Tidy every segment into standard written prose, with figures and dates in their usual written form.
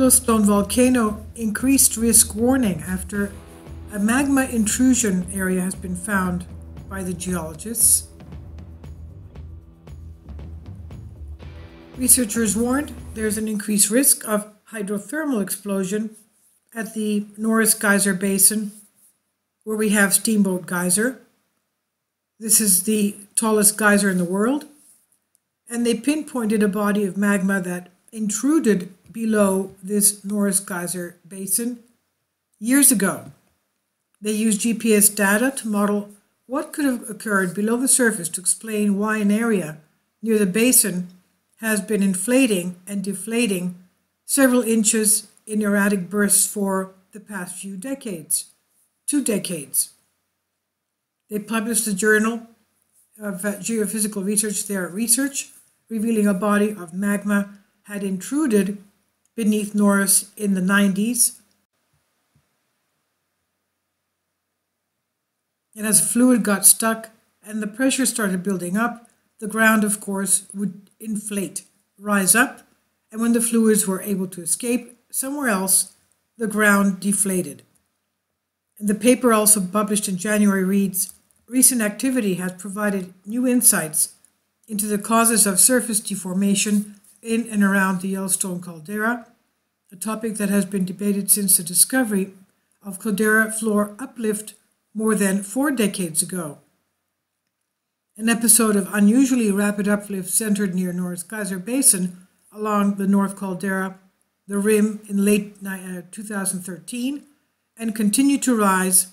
Yellowstone Volcano increased risk warning after a magma intrusion area has been found by the geologists. Researchers warned there's an increased risk of hydrothermal explosion at the Norris Geyser Basin, where we have Steamboat Geyser. This is the tallest geyser in the world, and they pinpointed a body of magma that intruded below this Norris Geyser Basin years ago. They used GPS data to model what could have occurred below the surface to explain why an area near the basin has been inflating and deflating several inches in erratic bursts for the past few decades, 2 decades. They published the Journal of Geophysical Research, their research, revealing a body of magma had intruded beneath Norris in the 90s. And as fluid got stuck and the pressure started building up, the ground, of course, would inflate, rise up, and when the fluids were able to escape somewhere else, the ground deflated. And the paper, also published in January, reads, "Recent activity has provided new insights into the causes of surface deformation in and around the Yellowstone caldera, a topic that has been debated since the discovery of caldera floor uplift more than 4 decades ago. An episode of unusually rapid uplift centered near Norris Geyser Basin along the North Caldera, the rim, in late 2013, and continued to rise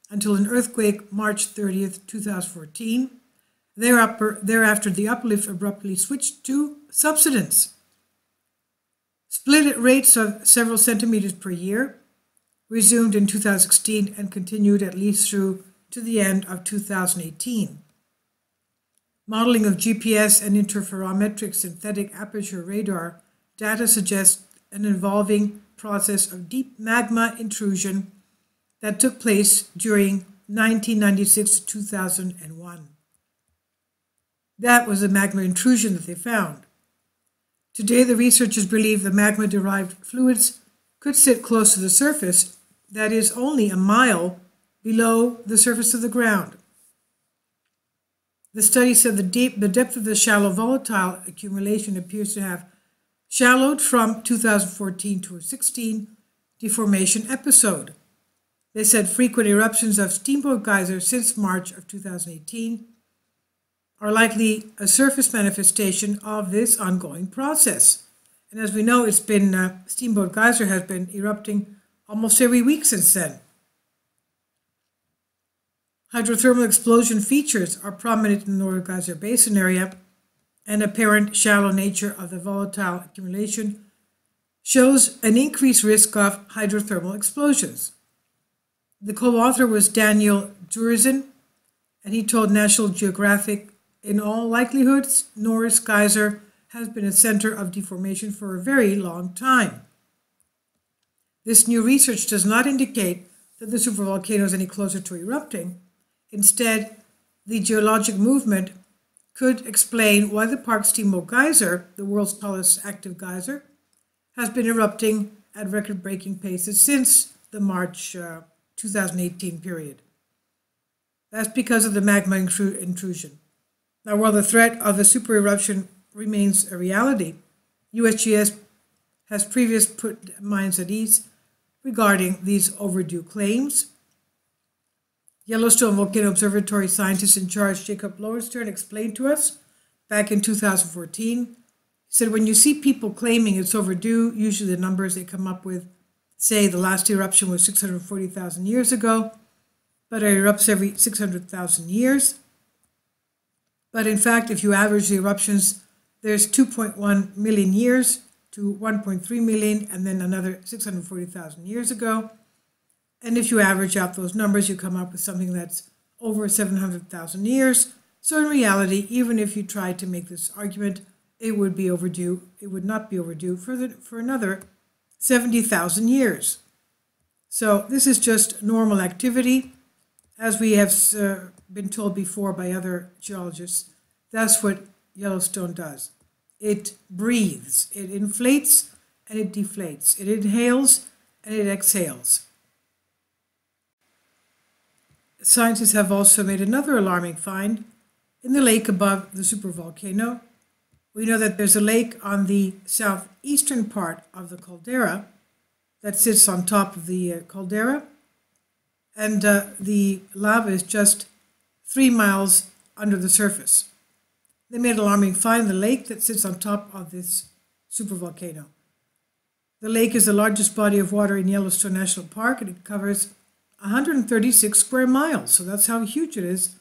until an earthquake March 30th, 2014. Thereafter, the uplift abruptly switched to subsidence. Split at rates of several centimeters per year, resumed in 2016 and continued at least through to the end of 2018. Modeling of GPS and interferometric synthetic aperture radar data suggests an evolving process of deep magma intrusion that took place during 1996 to 2001. That was the magma intrusion that they found. Today, the researchers believe the magma-derived fluids could sit close to the surface, that is, only a mile below the surface of the ground. The study said the depth of the shallow volatile accumulation appears to have shallowed from 2014 to a 2016 deformation episode. They said frequent eruptions of Steamboat Geyser since March of 2018 are likely a surface manifestation of this ongoing process. And as we know, it's been Steamboat Geyser has been erupting almost every week since then. Hydrothermal explosion features are prominent in the Norris Geyser Basin area, and apparent shallow nature of the volatile accumulation shows an increased risk of hydrothermal explosions. The co-author was Daniel Durizin, and he told National Geographic, "In all likelihoods, Norris Geyser has been a center of deformation for a very long time." This new research does not indicate that the supervolcano is any closer to erupting. Instead, the geologic movement could explain why the Park Steamboat Geyser, the world's tallest active geyser, has been erupting at record-breaking paces since the March 2018 period. That's because of the magma intrusion. Now, while the threat of a super eruption remains a reality, USGS has previously put minds at ease regarding these overdue claims. Yellowstone Volcano Observatory scientist in charge Jacob Lowenstern explained to us back in 2014. He said, when you see people claiming it's overdue, usually the numbers they come up with say the last eruption was 640,000 years ago, but it erupts every 600,000 years. But in fact, if you average the eruptions, there's 2.1 million years to 1.3 million, and then another 640,000 years ago. And if you average out those numbers, you come up with something that's over 700,000 years. So in reality, even if you tried to make this argument, it would be overdue. It would not be overdue for another 70,000 years. So this is just normal activity. As we have been told before by other geologists, that's what Yellowstone does. It breathes, it inflates and it deflates. It inhales and it exhales. Scientists have also made another alarming find in the lake above the supervolcano. We know that there's a lake on the southeastern part of the caldera that sits on top of the caldera, and the lava is just 3 miles under the surface. They made an alarming find in the lake that sits on top of this supervolcano. The lake is the largest body of water in Yellowstone National Park, and it covers 136 square miles, so that's how huge it is.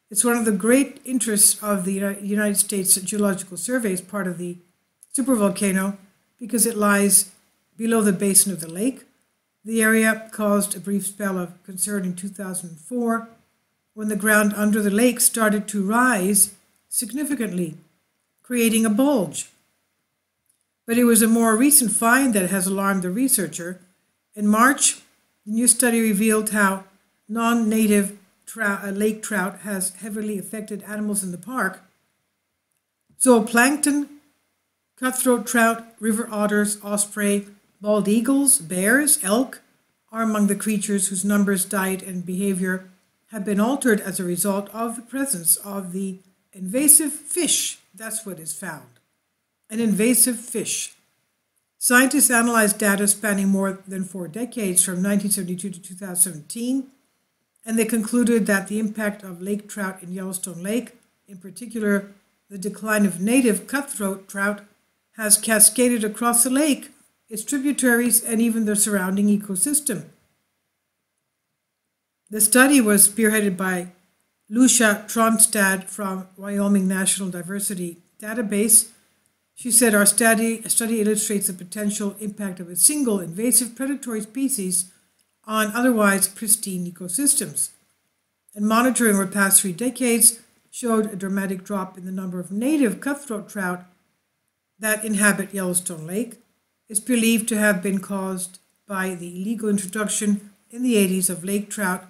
It's one of the great interests of the United States Geological Survey as part of the supervolcano because it lies below the basin of the lake. The area caused a brief spell of concern in 2004 when the ground under the lake started to rise significantly, creating a bulge. But it was a more recent find that has alarmed the researcher. In March, the new study revealed how non-native lake trout has heavily affected animals in the park. Zooplankton, cutthroat trout, river otters, osprey, bald eagles, bears, elk are among the creatures whose numbers, diet, and behavior have been altered as a result of the presence of the invasive fish. That's what is found. An invasive fish. Scientists analyzed data spanning more than 4 decades from 1972 to 2017, and they concluded that the impact of lake trout in Yellowstone Lake, in particular the decline of native cutthroat trout, has cascaded across the lake, its tributaries, and even the surrounding ecosystem. The study was spearheaded by Lucia Tronstad from Wyoming National Diversity Database. She said, "Our study illustrates the potential impact of a single invasive predatory species on otherwise pristine ecosystems. And monitoring over the past 3 decades showed a dramatic drop in the number of native cutthroat trout that inhabit Yellowstone Lake. It's believed to have been caused by the illegal introduction in the 80s of lake trout,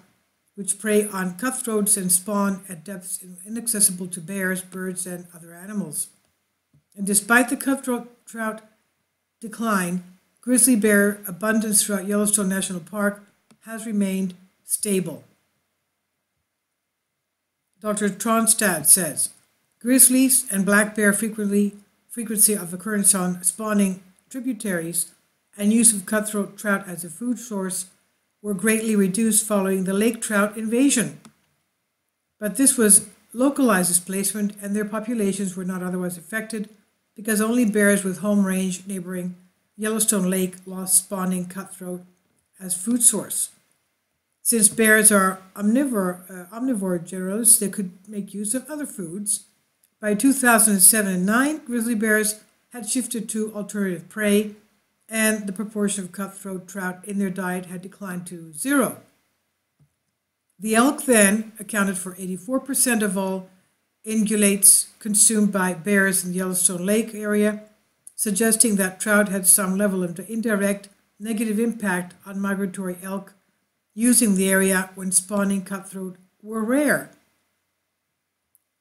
which prey on cutthroats and spawn at depths inaccessible to bears, birds, and other animals. And despite the cutthroat trout decline, grizzly bear abundance throughout Yellowstone National Park has remained stable." Dr. Tronstad says, "Grizzlies and black bear frequency of occurrence on spawning tributaries and use of cutthroat trout as a food source were greatly reduced following the lake trout invasion. But this was localized displacement, and their populations were not otherwise affected because only bears with home range neighboring Yellowstone Lake lost spawning cutthroat as food source. Since bears are omnivore generalists, they could make use of other foods. By 2007 and 2009, grizzly bears had shifted to alternative prey, and the proportion of cutthroat trout in their diet had declined to 0. The elk then accounted for 84% of all ungulates consumed by bears in the Yellowstone Lake area, suggesting that trout had some level of indirect negative impact on migratory elk using the area when spawning cutthroat were rare.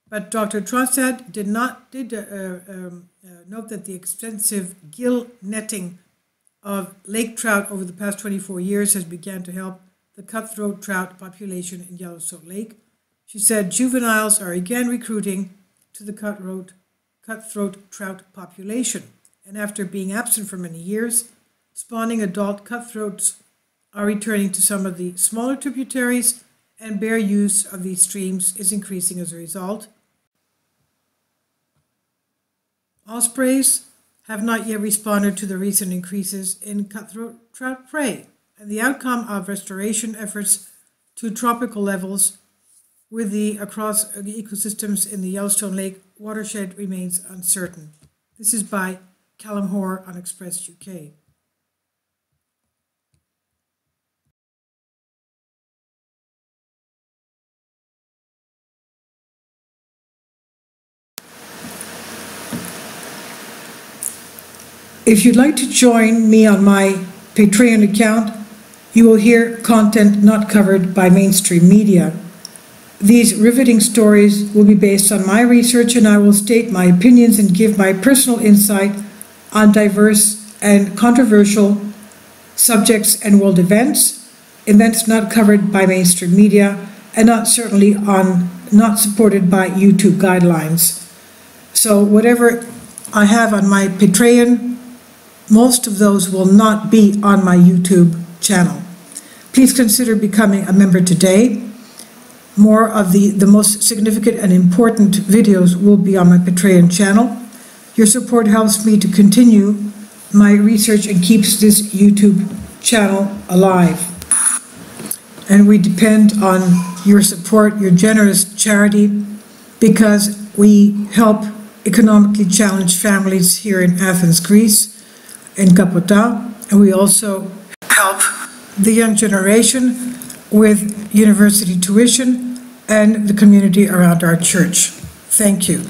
But Dr. Tronstad did note that the extensive gill netting of lake trout over the past 24 years has begun to help the cutthroat trout population in Yellowstone Lake. She said juveniles are again recruiting to the cutthroat trout population, and after being absent for many years, spawning adult cutthroats are returning to some of the smaller tributaries, and bear use of these streams is increasing as a result. Ospreys have not yet responded to the recent increases in cutthroat trout prey, and the outcome of restoration efforts to tropical levels across ecosystems in the Yellowstone Lake watershed remains uncertain. This is by Callum Hoare on Express UK. If you'd like to join me on my Patreon account, you will hear content not covered by mainstream media. These riveting stories will be based on my research, and I will state my opinions and give my personal insight on diverse and controversial subjects and world events not covered by mainstream media, and not supported by YouTube guidelines. So whatever I have on my Patreon, most of those will not be on my YouTube channel. Please consider becoming a member today. More of the most significant and important videos will be on my Patreon channel. Your support helps me to continue my research and keeps this YouTube channel alive. And we depend on your support, your generous charity, because we help economically challenged families here in Athens, Greece, in Kapota, and we also help the young generation with university tuition and the community around our church. Thank you.